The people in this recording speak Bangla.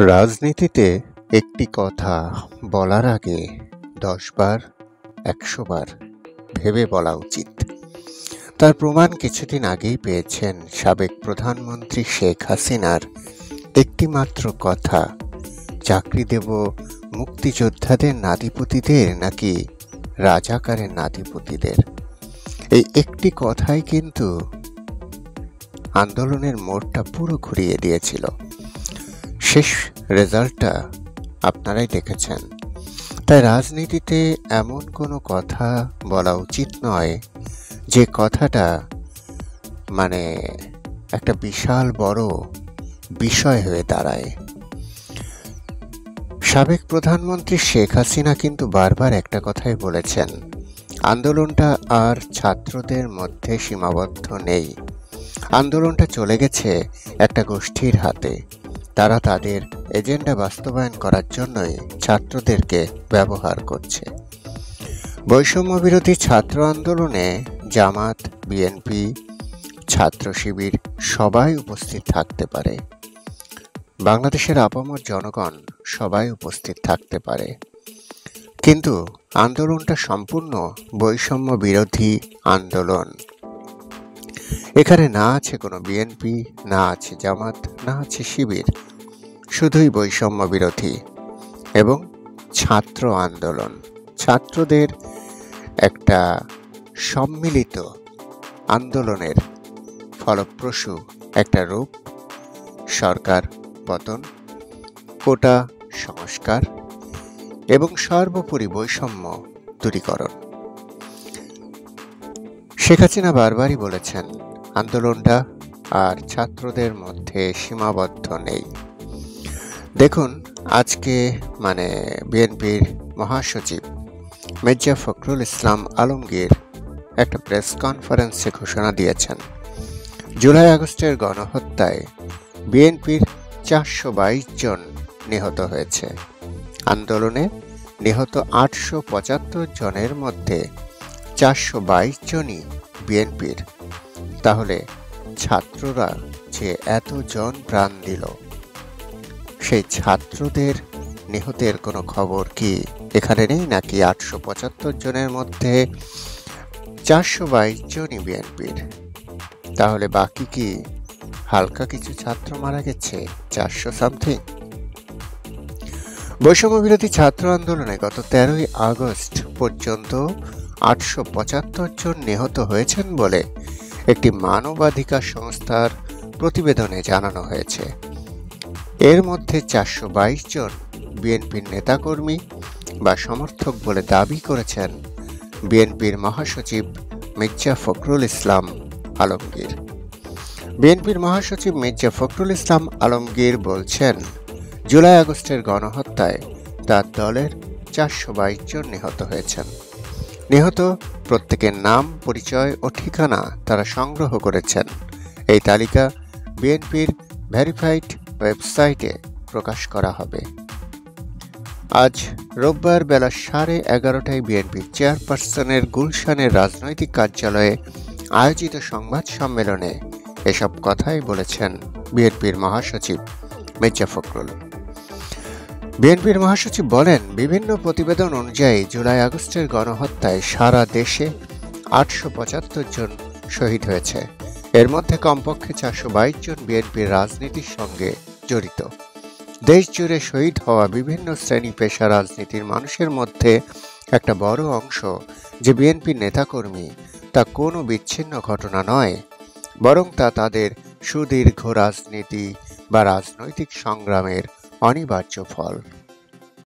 রাজনীতিতে একটি কথা বলার আগে ১০ বার ১০০ বার ভেবে বলা উচিত। তার প্রমাণ কিছুদিন আগেই পেয়েছেন সাবেক প্রধানমন্ত্রী শেখ হাসিনার একটি মাত্র কথা, চাকরি দেব মুক্তিযোদ্ধাদের নাতিপুতিদের নাকি রাজাকারের নাতিপুতিদের। এই একটি কথাই কিন্তু আন্দোলনের মোড়টা পুরো ঘুরিয়ে দিয়েছিল। শেষ রেজাল্টটা আপনারাই দেখেছেন। তাই রাজনীতিতে এমন কোনো কথা বলা উচিত নয় যে কথাটা একটা বিশাল বড় বিষয় হয়ে দাঁড়ায়। সাবেক প্রধানমন্ত্রী শেখ হাসিনা কিন্তু বারবার একটা কথাই বলেছেন, আন্দোলনটা আর ছাত্রদের মধ্যে সীমাবদ্ধ নেই। আন্দোলনটা চলে গেছে একটা গোষ্ঠীর হাতে। তারা তাদের এজেন্ডা বাস্তবায়ন করার জন্যই ছাত্রদেরকে ব্যবহার করছে। বৈষম্য বিরোধী ছাত্র আন্দোলনে জামাত, বিএনপি, ছাত্র শিবির সবাই উপস্থিত থাকতে পারে। বাংলাদেশের আপামর জনগণ সবাই উপস্থিত থাকতে পারে, কিন্তু আন্দোলনটা সম্পূর্ণ বৈষম্য বিরোধী আন্দোলন। এখানে না আছে কোনো বিএনপি, না আছে জামাত, না আছে শিবির, শুধুই বৈষম্য বিরোধী এবং ছাত্র আন্দোলন। ছাত্রদের একটা সম্মিলিত আন্দোলনের ফলপ্রসূ একটা রূপ সরকার পতন, কোটা সংস্কার এবং সর্বোপরি বৈষম্য দূরীকরণ। শেখ হাসিনা বারবারই বলেছেন, আন্দোলনটা আর ছাত্রদের মধ্যে সীমাবদ্ধ নেই। দেখুন, আজকে বিএনপির মহাসচিব মির্জা ফখরুল ইসলাম আলমগীর একটা প্রেস কনফারেন্সে ঘোষণা দিয়েছেন, জুলাই আগস্টের গণহত্যায় বিএনপির ৪২২ জন নিহত হয়েছে। আন্দোলনে নিহত ৮৭৫ জনের মধ্যে ৪২২ জনই বিএনপির। তাহলে ছাত্ররা যে এতজন প্রাণ দিল, সেই ছাত্রদের নিহতের কোনো খবর কি এখানে নেই নাকি? ৮৭৫ জনের মধ্যে ৪২২ জনই বিএনপির। তাহলে বাকি কি হালকা কিছু ছাত্র মারা গেছে? ৪০০ সামথিং। বৈষম্য বিরোধী ছাত্র আন্দোলনে গত ১৩ই আগস্ট পর্যন্ত ৮৭৫ জন নিহত হয়েছেন বলে একটি মানবাধিকার সংস্থার প্রতিবেদনে জানানো হয়েছে। এর মধ্যে ৪২২ জন বিএনপির নেতাকর্মী বা সমর্থক বলে দাবি করেছেন বিএনপির মহাসচিব মির্জা ফখরুল ইসলাম আলমগীর। বিএনপির মহাসচিব মির্জা ফখরুল ইসলাম আলমগীর বলছেন, জুলাই আগস্টের গণহত্যায় তার দলের ৪২২ জন নিহত হয়েছেন। নিহত প্রত্যেকের নাম, পরিচয় ও ঠিকানা তারা সংগ্রহ করেছেন। এই তালিকা বিএনপির ভেরিফাইড ওয়েবসাইটে প্রকাশ করা হবে। আজ রোববার বেলা 11:30টায় বিএনপির চেয়ারপারসনের গুলশানের রাজনৈতিক কার্যালয়ে আয়োজিত সংবাদ সম্মেলনে এসব কথাই বলেছেন বিএনপির মহাসচিব মির্জা ফখরুল। বিএনপির মহাসচিব বলেন, বিভিন্ন প্রতিবেদন অনুযায়ী জুলাই আগস্টের গণহত্যায় সারা দেশে ৮৭৫ জন শহীদ হয়েছে। এর মধ্যে কমপক্ষে ৪২২ জন বিএনপির রাজনীতির সঙ্গে জড়িত। দেশ জুড়ে শহীদ হওয়া বিভিন্ন শ্রেণী পেশা রাজনীতির মানুষের মধ্যে একটা বড় অংশ যে বিএনপির নেতাকর্মী, তা কোনো বিচ্ছিন্ন ঘটনা নয়, বরং তা তাদের সুদীর্ঘ রাজনীতি বা রাজনৈতিক সংগ্রামের অনিবার্য ফল।